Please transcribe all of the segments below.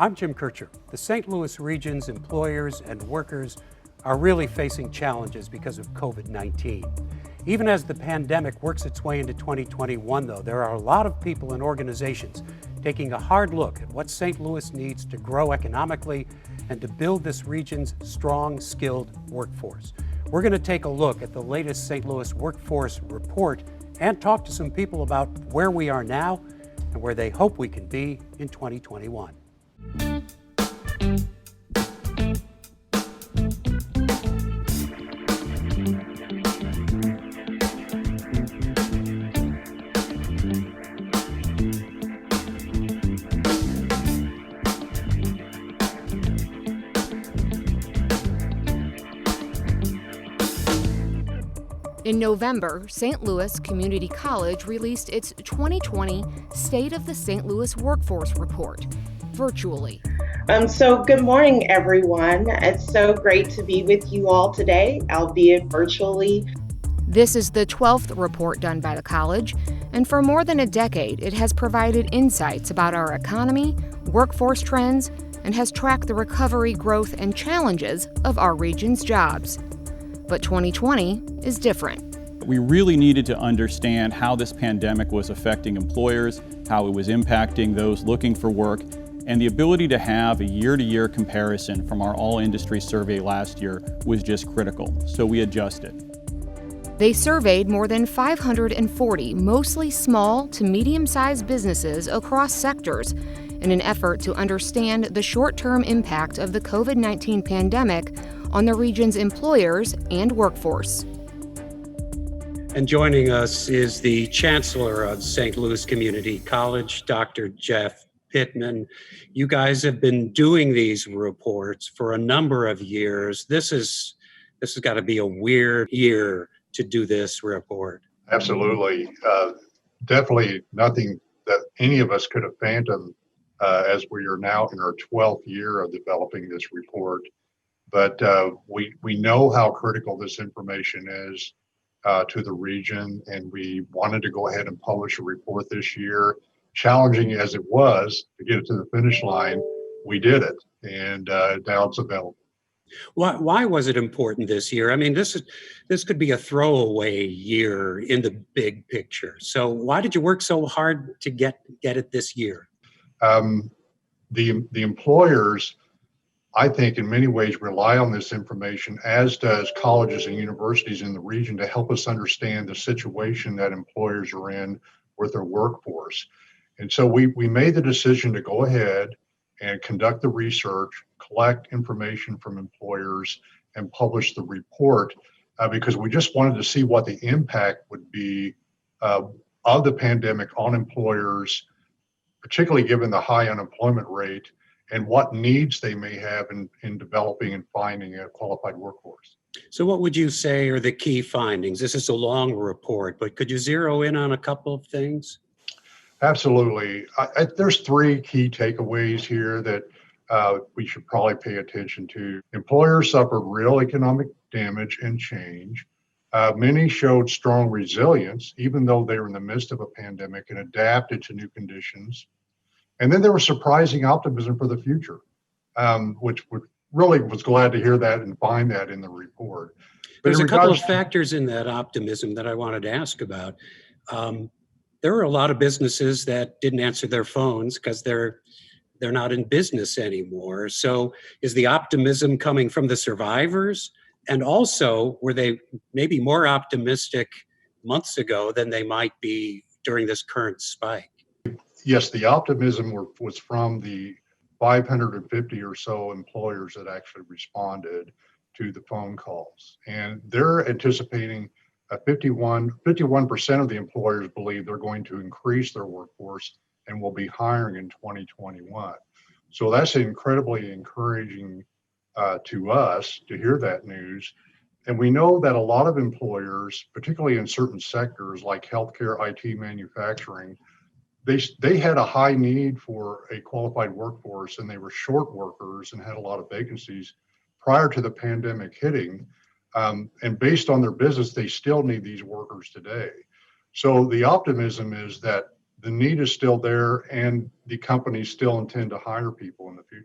I'm Jim Kirchherr. The St. Louis region's employers and workers are really facing challenges because of COVID-19. Even as the pandemic works its way into 2021, though, there are a lot of people and organizations taking a hard look at what St. Louis needs to grow economically and to build this region's strong, skilled workforce. We're going to take a look at the latest St. Louis workforce report and talk to some people about where we are now and where they hope we can be in 2021. In November, St. Louis Community College released its 2020 State of the St. Louis Workforce Report, virtually. So good morning, everyone. It's so great to be with you all today, albeit virtually. This is the 12th report done by the college, and for more than a decade, it has provided insights about our economy, workforce trends, and has tracked the recovery, growth, and challenges of our region's jobs. But 2020 is different. We really needed to understand how this pandemic was affecting employers, how it was impacting those looking for work, and the ability to have a year-to-year comparison from our all-industry survey last year was just critical, so we adjusted. They surveyed more than 540 mostly small to medium-sized businesses across sectors in an effort to understand the short-term impact of the COVID-19 pandemic on the region's employers and workforce. And joining us is the Chancellor of St. Louis Community College, Dr. Jeff Pittman. You guys have been doing these reports for a number of years. This has got to be a weird year to do this report. Absolutely. Definitely nothing that any of us could have fathomed as we are now in our 12th year of developing this report. But we know how critical this information is to the region, and we wanted to go ahead and publish a report this year. Challenging as it was to get it to the finish line, we did it, and now it's available. Why was it important this year? I mean, this could be a throwaway year in the big picture. So why did you work so hard to get it this year? The employers, I think, in many ways rely on this information, as does colleges and universities in the region, to help us understand the situation that employers are in with their workforce. And so we made the decision to go ahead and conduct the research, collect information from employers, and publish the report because we just wanted to see what the impact would be of the pandemic on employers, particularly given the high unemployment rate, and what needs they may have in developing and finding a qualified workforce. So what would you say are the key findings? This is a long report, but could you zero in on a couple of things? Absolutely. There's three key takeaways here that we should probably pay attention to. Employers suffered real economic damage and change. Many showed strong resilience, even though they were in the midst of a pandemic, and adapted to new conditions. And then there was surprising optimism for the future, which really was glad to hear that and find that in the report. There's a couple of factors in that optimism that I wanted to ask about. There were a lot of businesses that didn't answer their phones because they're not in business anymore. So is the optimism coming from the survivors? And also, were they maybe more optimistic months ago than they might be during this current spike? Yes, the optimism was from the 550 or so employers that actually responded to the phone calls. And they're anticipating 51% of the employers believe they're going to increase their workforce and will be hiring in 2021. So that's incredibly encouraging to us to hear that news. And we know that a lot of employers, particularly in certain sectors like healthcare, IT, manufacturing, they had a high need for a qualified workforce, and they were short workers and had a lot of vacancies prior to the pandemic hitting. And based on their business, they still need these workers today. So the optimism is that the need is still there and the companies still intend to hire people in the future.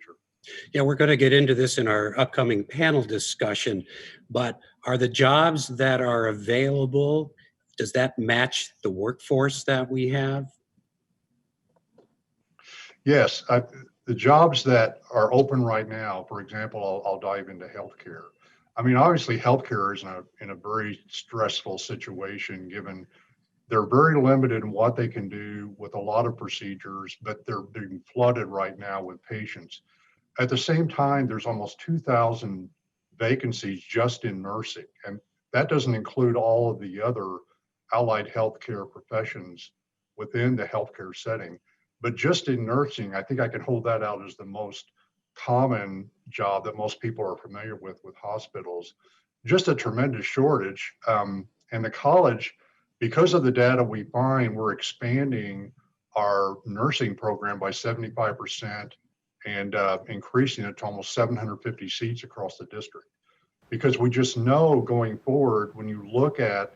Yeah, we're going to get into this in our upcoming panel discussion, but are the jobs that are available, does that match the workforce that we have? Yes, the jobs that are open right now, for example, I'll dive into healthcare. I mean, obviously, healthcare is in a very stressful situation given they're very limited in what they can do with a lot of procedures, but they're being flooded right now with patients. At the same time, there's almost 2,000 vacancies just in nursing, and that doesn't include all of the other allied healthcare professions within the healthcare setting. But just in nursing, I think I can hold that out as the most common job that most people are familiar with hospitals. Just a tremendous shortage. And the college, because of the data we find, we're expanding our nursing program by 75% and increasing it to almost 750 seats across the district. Because we just know going forward, when you look at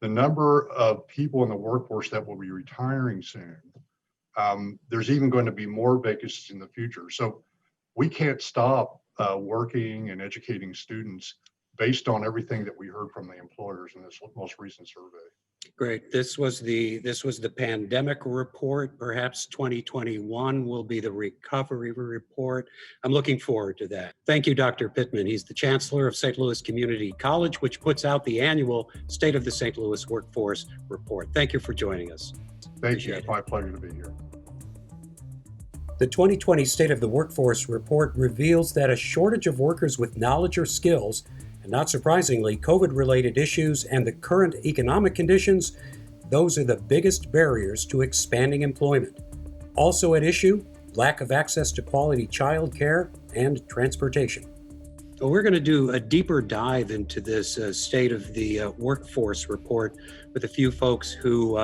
the number of people in the workforce that will be retiring soon, there's even going to be more vacancies in the future. So we can't stop working and educating students based on everything that we heard from the employers in this most recent survey. Great. This was the pandemic report. Perhaps 2021 will be the recovery report. I'm looking forward to that. Thank you, Dr. Pittman. He's the Chancellor of St. Louis Community College, which puts out the annual State of the St. Louis Workforce Report. Thank you for joining us. Thank you. It's my pleasure to be here. The 2020 State of the Workforce Report reveals that a shortage of workers with knowledge or skills, and not surprisingly, COVID-related issues and the current economic conditions, those are the biggest barriers to expanding employment. Also at issue, lack of access to quality child care and transportation. Well, we're going to do a deeper dive into this State of the Workforce Report with a few folks who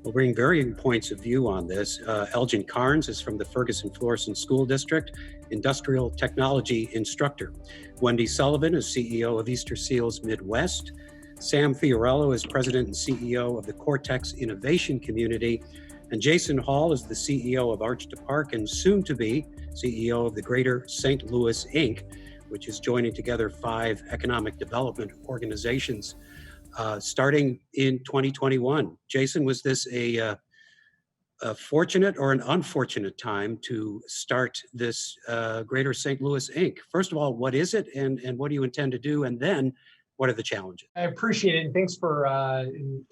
will bring varying points of view on this. Elgin Carnes is from the Ferguson-Florissant School District, Industrial Technology Instructor. Wendy Sullivan is CEO of Easterseals Midwest. Sam Fiorello is President and CEO of the Cortex Innovation Community. And Jason Hall is the CEO of Arch to Park and soon to be CEO of the Greater St. Louis, Inc., which is joining together 5 economic development organizations starting in 2021. Jason, was this a fortunate or an unfortunate time to start this Greater St. Louis, Inc.? First of all, what is it and what do you intend to do? And then what are the challenges? I appreciate it, and thanks for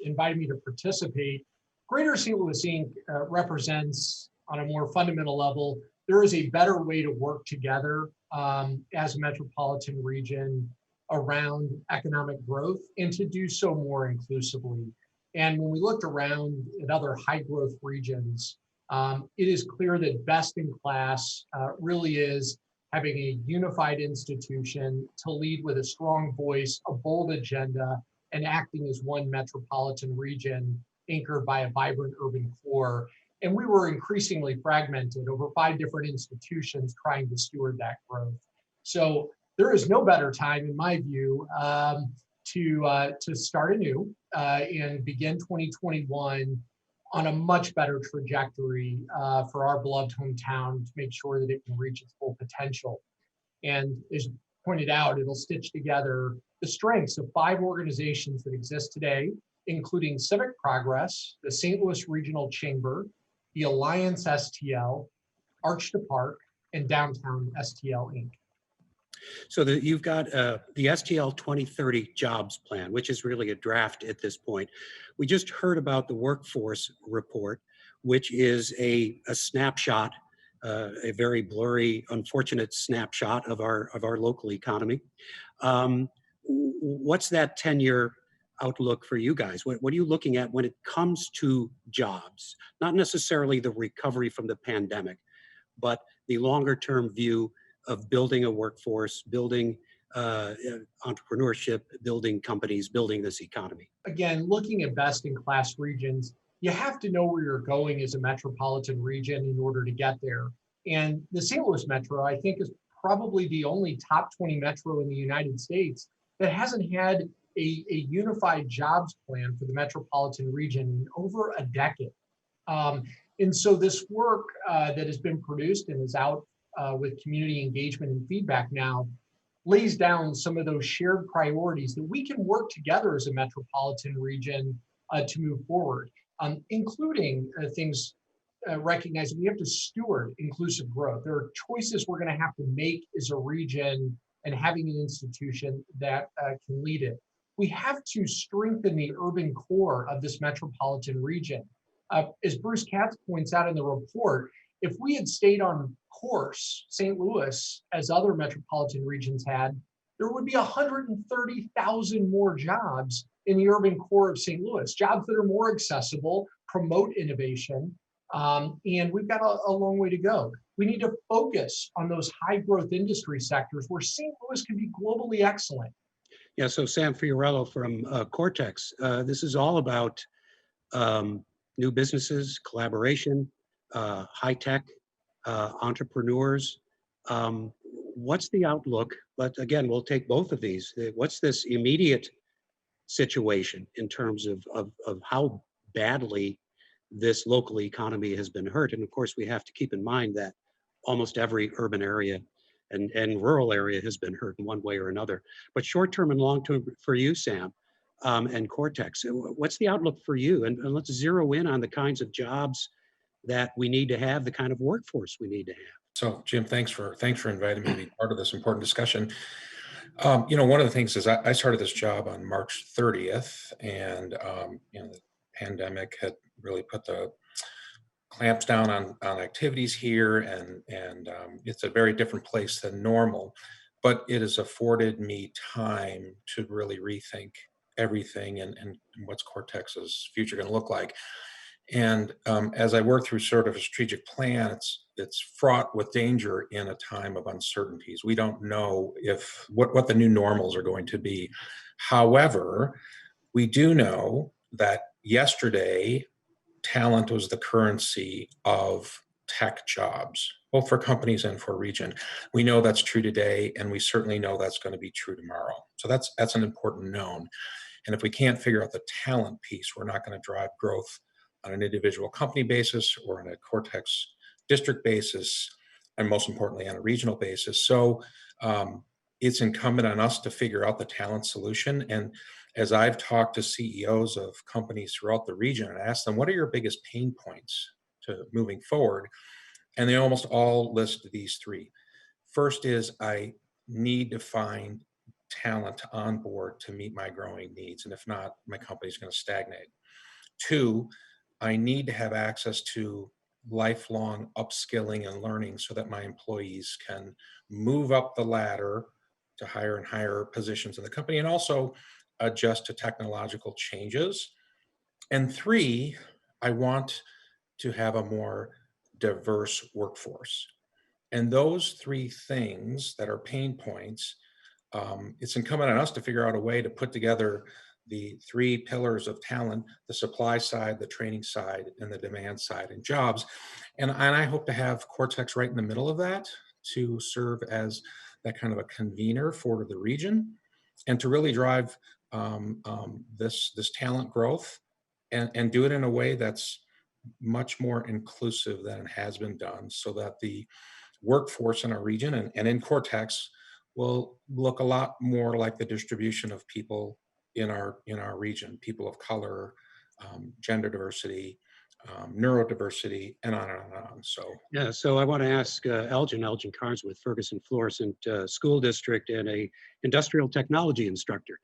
inviting me to participate. Greater St. Louis, Inc. Represents, on a more fundamental level, there is a better way to work together as a metropolitan region around economic growth and to do so more inclusively. And when we looked around at other high growth regions, it is clear that best in class really is having a unified institution to lead with a strong voice, a bold agenda, and acting as one metropolitan region anchored by a vibrant urban core. And we were increasingly fragmented over 5 different institutions trying to steward that growth. So there is no better time, in my view, to start anew and begin 2021 on a much better trajectory for our beloved hometown to make sure that it can reach its full potential. And as you pointed out, it'll stitch together the strengths of 5 organizations that exist today, including Civic Progress, the St. Louis Regional Chamber, the Alliance STL, Arch to Park, and Downtown STL Inc. So you've got the STL 2030 jobs plan, which is really a draft at this point. We just heard about the workforce report, which is a snapshot, a very blurry, unfortunate snapshot of our local economy. What's that 10-year outlook for you guys? What are you looking at when it comes to jobs? Not necessarily the recovery from the pandemic, but the longer term view of building a workforce, building entrepreneurship, building companies, building this economy. Again, looking at best in class regions, you have to know where you're going as a metropolitan region in order to get there. And the St. Louis Metro, I think, is probably the only top 20 metro in the United States that hasn't had a unified jobs plan for the metropolitan region in over a decade. And so this work that has been produced and is out with community engagement and feedback now lays down some of those shared priorities that we can work together as a metropolitan region to move forward, including things recognizing we have to steward inclusive growth. There are choices we're going to have to make as a region and having an institution that can lead it. We have to strengthen the urban core of this metropolitan region. As Bruce Katz points out in the report, if we had stayed on course, St. Louis, as other metropolitan regions had, there would be 130,000 more jobs in the urban core of St. Louis, jobs that are more accessible, promote innovation, and we've got a long way to go. We need to focus on those high growth industry sectors where St. Louis can be globally excellent. Yeah, so Sam Fiorello from Cortex, this is all about new businesses, collaboration, high tech, entrepreneurs. What's the outlook? But again, we'll take both of these. What's this immediate situation in terms of how badly this local economy has been hurt? And of course, we have to keep in mind that almost every urban area and rural area has been hurt in one way or another. But short-term and long-term for you, Sam, and Cortex, what's the outlook for you? And let's zero in on the kinds of jobs that we need to have, the kind of workforce we need to have. So, Jim, thanks for inviting me to be part of this important discussion. One of the things is I started this job on March 30th, and the pandemic had really put the clamps down on activities here, and it's a very different place than normal. But it has afforded me time to really rethink everything and what's Cortex's future going to look like. And as I work through sort of a strategic plan, it's fraught with danger in a time of uncertainties. We don't know what the new normals are going to be. However, we do know that yesterday, talent was the currency of tech jobs, both for companies and for region. We know that's true today, and we certainly know that's going to be true tomorrow. So that's an important known. And if we can't figure out the talent piece, we're not going to drive growth on an individual company basis or on a Cortex district basis, and most importantly on a regional basis. So it's incumbent on us to figure out the talent solution. And as I've talked to CEOs of companies throughout the region and asked them, what are your biggest pain points to moving forward? And they almost all list these three. First is I need to find talent on board to meet my growing needs. And if not, my company's going to stagnate. Two, I need to have access to lifelong upskilling and learning so that my employees can move up the ladder to higher and higher positions in the company and also adjust to technological changes. And three, I want to have a more diverse workforce. And those three things that are pain points, it's incumbent on us to figure out a way to put together the three pillars of talent: the supply side, the training side, and the demand side and jobs. And I hope to have Cortex right in the middle of that to serve as that kind of a convener for the region and to really drive this talent growth and do it in a way that's much more inclusive than it has been done, so that the workforce in our region and in Cortex will look a lot more like the distribution of people in our region: people of color, gender diversity, neurodiversity, and on and on. So yeah, so I want to ask Elgin Carnes with Ferguson-Florissant School District and a industrial technology instructor.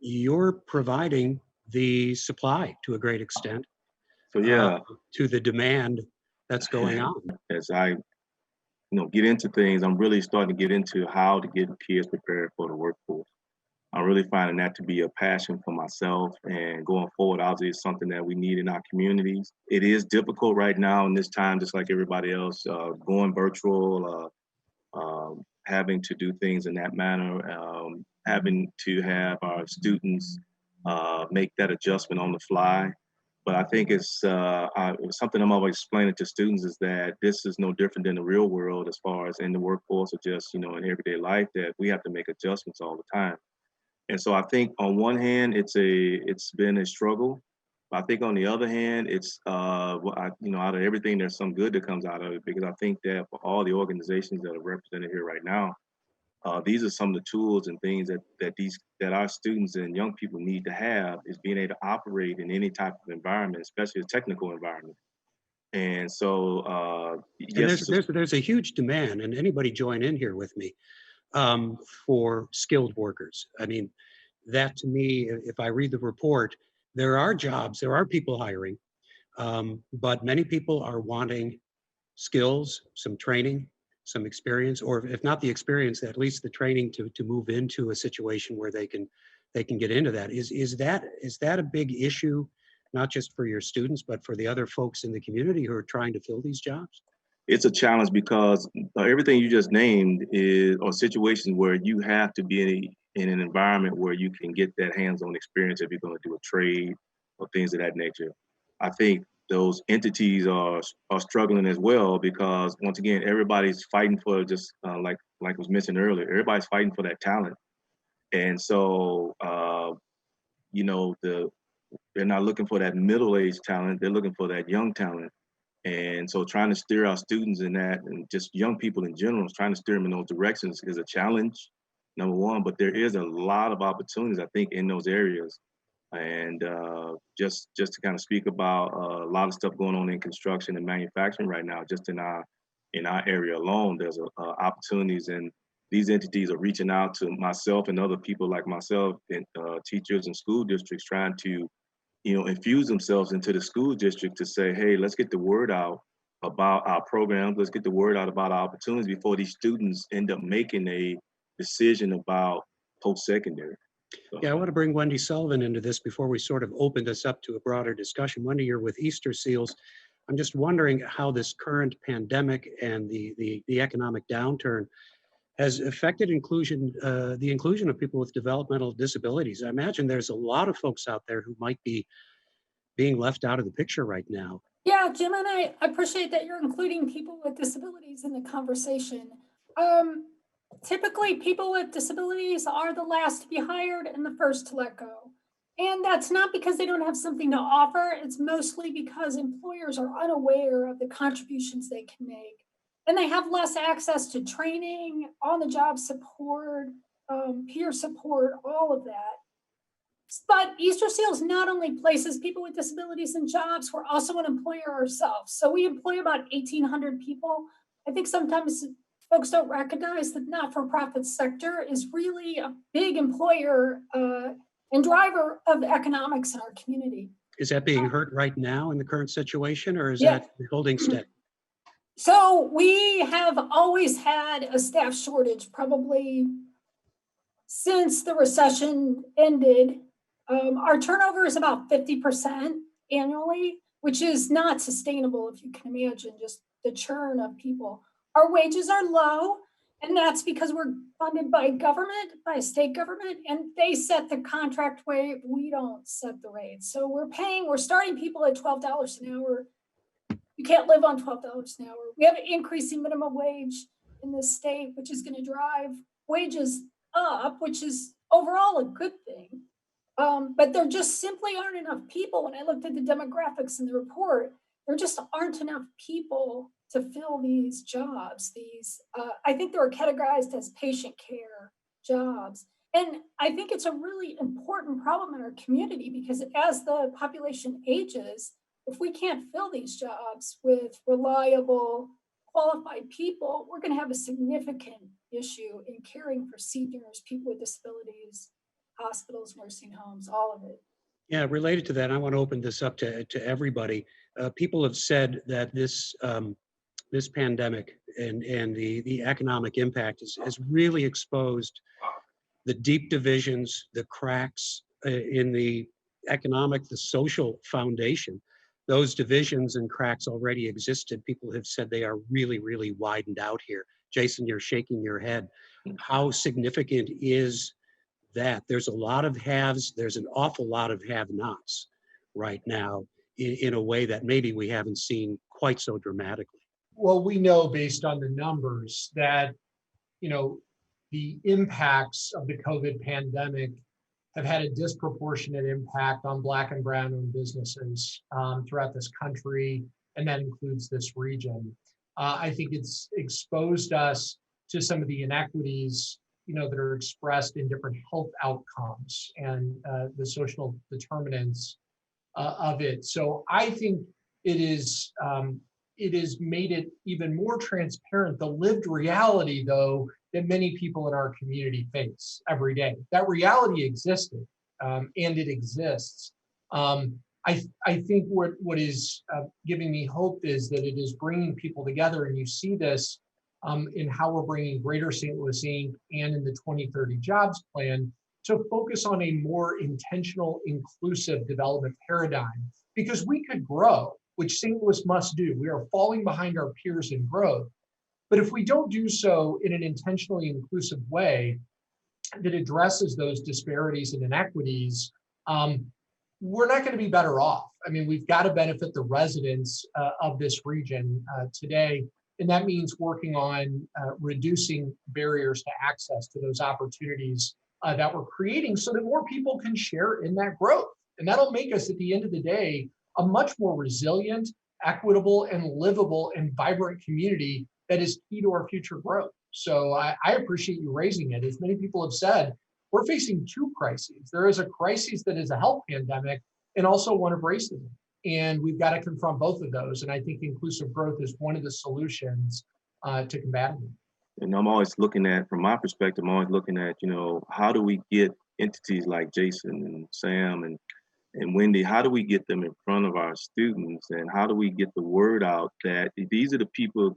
You're providing the supply to a great extent. So yeah, to the demand that's going on. As I get into things, I'm really starting to get into how to get kids prepared for the workforce. I'm really finding that to be a passion for myself, and going forward, obviously it's something that we need in our communities. It is difficult right now in this time, just like everybody else, going virtual, having to do things in that manner, having to have our students make that adjustment on the fly. But I think it's something I'm always explaining to students is that this is no different than the real world as far as in the workforce or just, in everyday life, that we have to make adjustments all the time. And so I think on one hand, it's been a struggle, But I think on the other hand, it's out of everything, there's some good that comes out of it, because I think that for all the organizations that are represented here right now, these are some of the tools and things that our students and young people need to have, is being able to operate in any type of environment, especially a technical environment. And so, And yes, there's a huge demand, and anybody join in here with me, for skilled workers. I mean, that to me, if I read the report, there are jobs, there are people hiring, but many people are wanting skills, some training, some experience, or if not the experience, at least the training to move into a situation where they can get into that. Is that a big issue, not just for your students, but for the other folks in the community who are trying to fill these jobs? it's a challenge because everything you just named are situations where you have to be in an environment where you can get that hands-on experience if you're going to do a trade or things of that nature. I think those entities are struggling as well, because once again, everybody's fighting for just like was mentioned earlier, everybody's fighting for that talent. And so, they're not looking for that middle-aged talent, they're looking for that young talent. And so trying to steer our students in that, and just young people in general, trying to steer them in those directions is a challenge, number one, but there is a lot of opportunities, I think, in those areas. And just to kind of speak about a lot of stuff going on in construction and manufacturing right now, just in our area alone, there's opportunities, and these entities are reaching out to myself and other people like myself, and teachers and school districts, trying to infuse themselves into the school district to say, hey, let's get the word out about our programs. Let's get the word out about our opportunities before these students end up making a decision about post-secondary. So. Yeah, I want to bring Wendy Sullivan into this before we sort of open this up to a broader discussion. Wendy, you're with Easterseals. I'm just wondering how this current pandemic and the economic downturn has affected the inclusion of people with developmental disabilities. I imagine there's a lot of folks out there who might be being left out of the picture right now. Yeah, Jim, and I appreciate that you're including people with disabilities in the conversation. Typically, people with disabilities are the last to be hired and the first to let go. And that's not because they don't have something to offer. It's mostly because employers are unaware of the contributions they can make. And they have less access to training, on-the-job support, peer support, all of that. But Easterseals not only places people with disabilities in jobs, we're also an employer ourselves. So we employ about 1,800 people. I think sometimes folks don't recognize that not-for-profit sector is really a big employer and driver of economics in our community. Is that being hurt right now in the current situation, or is that holding steady? So we have always had a staff shortage, probably since the recession ended. Our turnover is about 50% annually, which is not sustainable, if you can imagine, just the churn of people. Our wages are low, and that's because we're funded by government, by state government, and they set the contract rate. We don't set the rate. So we're starting people at $12 an hour. You can't live on $12 an hour. We have an increasing minimum wage in this state, which is going to drive wages up, which is overall a good thing. But there just simply aren't enough people. When I looked at the demographics in the report, there just aren't enough people to fill these jobs. I think they were categorized as patient care jobs. And I think it's a really important problem in our community, because as the population ages, if we can't fill these jobs with reliable, qualified people, we're going to have a significant issue in caring for seniors, people with disabilities, hospitals, nursing homes, all of it. Yeah, related to that, I want to open this up to everybody. People have said that this pandemic and the economic impact has really exposed the deep divisions, the cracks in the economic, the social foundation. Those divisions and cracks already existed. People have said they are really, really widened out here. Jason, you're shaking your head. How significant is that? There's a lot of haves, there's an awful lot of have-nots right now in a way that maybe we haven't seen quite so dramatically. Well, we know based on the numbers that, the impacts of the COVID pandemic have had a disproportionate impact on Black and brown-owned businesses throughout this country, and that includes this region. I think it's exposed us to some of the inequities, that are expressed in different health outcomes and the social determinants of it. So I think it has made it even more transparent, the lived reality, though, that many people in our community face every day. That reality existed, and it exists. I think what is giving me hope is that it is bringing people together, and you see this in how we're bringing Greater St. Louis Inc. and in the 2030 Jobs Plan to focus on a more intentional, inclusive development paradigm, because we could grow, which St. Louis must do. We are falling behind our peers in growth. But if we don't do so in an intentionally inclusive way that addresses those disparities and inequities, we're not going to be better off. I mean, we've got to benefit the residents of this region today. And that means working on reducing barriers to access to those opportunities that we're creating so that more people can share in that growth. And that'll make us, at the end of the day, a much more resilient, equitable, and livable and vibrant community that is key to our future growth. So I appreciate you raising it. As many people have said, we're facing two crises. There is a crisis that is a health pandemic and also one of racism. And we've got to confront both of those. And I think inclusive growth is one of the solutions to combating them. And I'm always looking at, from my perspective, I'm always looking at, how do we get entities like Jason and Sam and Wendy, how do we get them in front of our students? And how do we get the word out that these are the people,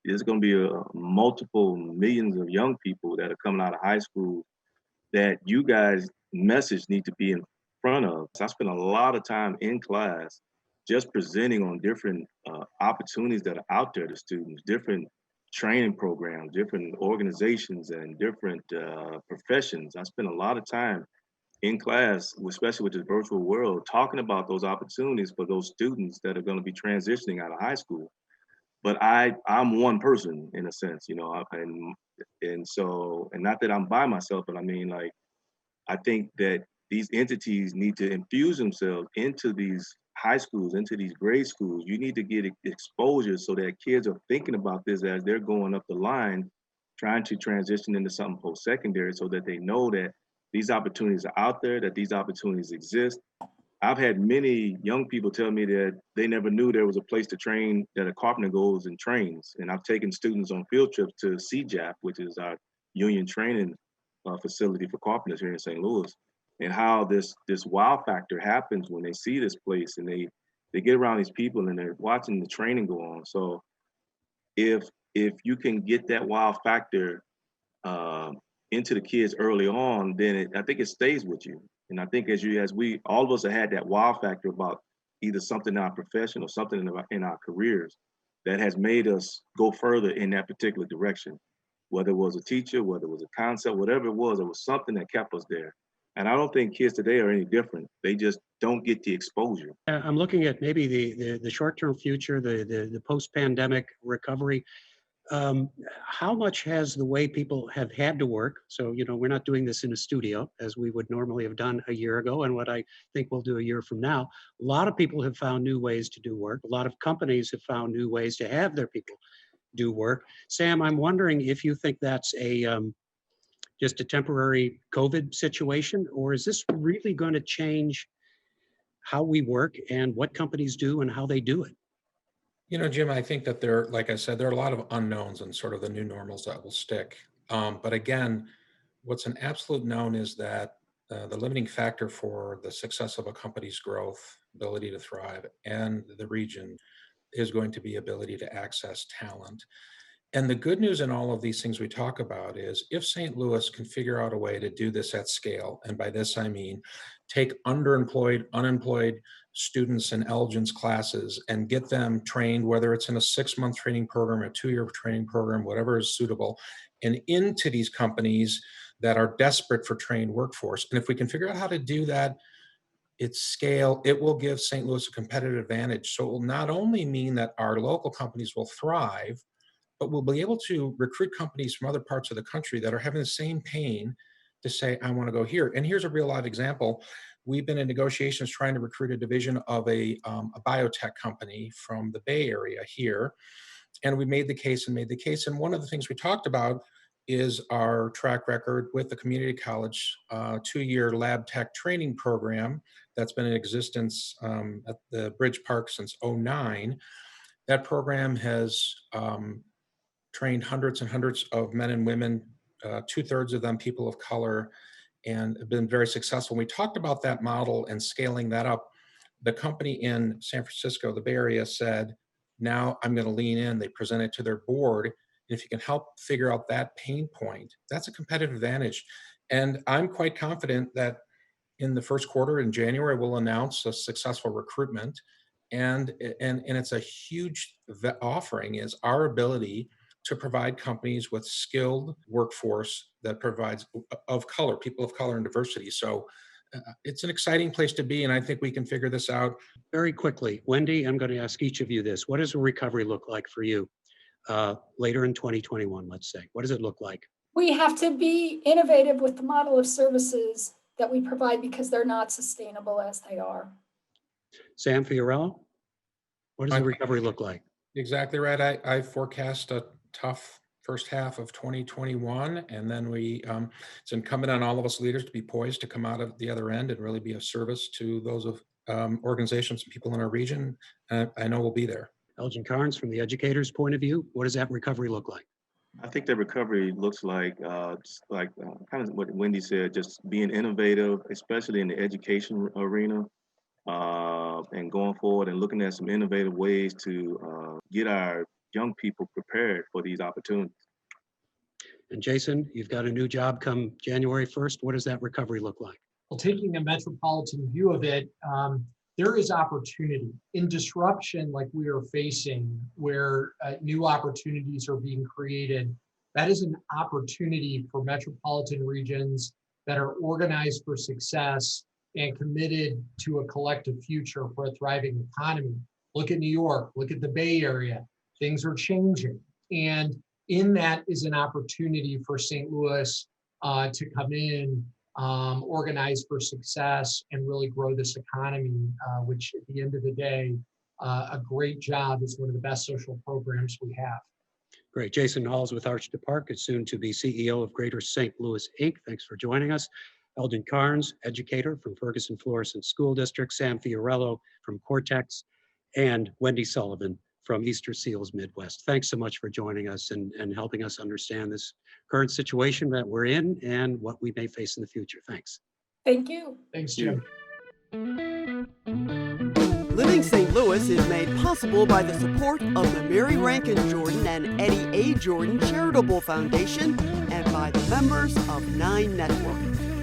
there's going to be multiple millions of young people that are coming out of high school that you guys' message need to be in front of. So I spent a lot of time in class just presenting on different opportunities that are out there to students, different training programs, different organizations, and different professions. I spent a lot of time in class, especially with this virtual world, talking about those opportunities for those students that are going to be transitioning out of high school. But I'm one person in a sense, and so not that I'm by myself, but I mean, like, I think that these entities need to infuse themselves into these high schools, into these grade schools. You need to get exposure so that kids are thinking about this as they're going up the line, trying to transition into something post-secondary, so that they know that these opportunities are out there, that these opportunities exist. I've had many young people tell me that they never knew there was a place to train, that a carpenter goes and trains. And I've taken students on field trips to CJAP, which is our union training facility for carpenters here in St. Louis, and how this wow factor happens when they see this place and they get around these people and they're watching the training go on. So if you can get that wow factor into the kids early on, then I think it stays with you. And I think as we all of us have had that wow factor about either something in our profession or something in our careers that has made us go further in that particular direction. Whether it was a teacher, whether it was a concept, whatever it was something that kept us there. And I don't think kids today are any different. They just don't get the exposure. I'm looking at maybe the short-term future, the post-pandemic recovery. How much has the way people have had to work, so we're not doing this in a studio as we would normally have done a year ago, and what I think we'll do a year from now. A lot of people have found new ways to do work. A lot of companies have found new ways to have their people do work. Sam, I'm wondering if you think that's just a temporary COVID situation, or is this really going to change how we work and what companies do and how they do it? Jim, I think that like I said, there are a lot of unknowns and sort of the new normals that will stick. But again, what's an absolute known is that the limiting factor for the success of a company's growth, ability to thrive, and the region is going to be ability to access talent. And the good news in all of these things we talk about is if St. Louis can figure out a way to do this at scale, and by this I mean take underemployed, unemployed students in Elgin's classes and get them trained, whether it's in a 6-month training program, a 2-year training program, whatever is suitable, and into these companies that are desperate for trained workforce. And if we can figure out how to do that at scale, it will give St. Louis a competitive advantage. So it will not only mean that our local companies will thrive, but we'll be able to recruit companies from other parts of the country that are having the same pain to say, I want to go here. And here's a real live example. We've been in negotiations trying to recruit a division of a biotech company from the Bay Area here. And we made the case. And one of the things we talked about is our track record with the community college 2-year lab tech training program that's been in existence at the Bridge Park since '09. That program has trained hundreds and hundreds of men and women, 2/3 of them people of color, and have been very successful. We talked about that model and scaling that up. The company in San Francisco, the Bay Area, said, now I'm going to lean in. They present it to their board. And if you can help figure out that pain point, that's a competitive advantage. And I'm quite confident that in the first quarter in January, we'll announce a successful recruitment. And it's a huge offering is our ability to provide companies with skilled workforce that provides of color, people of color and diversity. So it's an exciting place to be, and I think we can figure this out. Very quickly, Wendy, I'm going to ask each of you this. What does a recovery look like for you later in 2021, let's say? What does it look like? We have to be innovative with the model of services that we provide because they're not sustainable as they are. Sam Fiorello, what does the recovery look like? Exactly right. I forecast a tough first half of 2021, and then it's incumbent on all of us leaders to be poised to come out of the other end and really be of service to those of organizations and people in our region. I know we'll be there. Elgin Carnes, from the educator's point of view, what does that recovery look like? I think that recovery looks like kind of what Wendy said, just being innovative, especially in the education arena, and going forward and looking at some innovative ways to get our young people prepared for these opportunities. And Jason, you've got a new job come January 1st. What does that recovery look like? Well, taking a metropolitan view of it, there is opportunity in disruption like we are facing, where new opportunities are being created. That is an opportunity for metropolitan regions that are organized for success and committed to a collective future for a thriving economy. Look at New York, look at the Bay Area. Things are changing. And in that is an opportunity for St. Louis to come in, organize for success, and really grow this economy, which at the end of the day, a great job is one of the best social programs we have. Great. Jason Halls with Arch to Park is soon to be CEO of Greater St. Louis, Inc. Thanks for joining us. Elgin Carnes, educator from Ferguson-Florissant School District, Sam Fiorello from Cortex, and Wendy Sullivan from Easterseals Midwest. Thanks so much for joining us and helping us understand this current situation that we're in and what we may face in the future. Thanks. Thank you. Thanks, Jim. Living St. Louis is made possible by the support of the Mary Rankin Jordan and Eddie A. Jordan Charitable Foundation and by the members of 9 Network.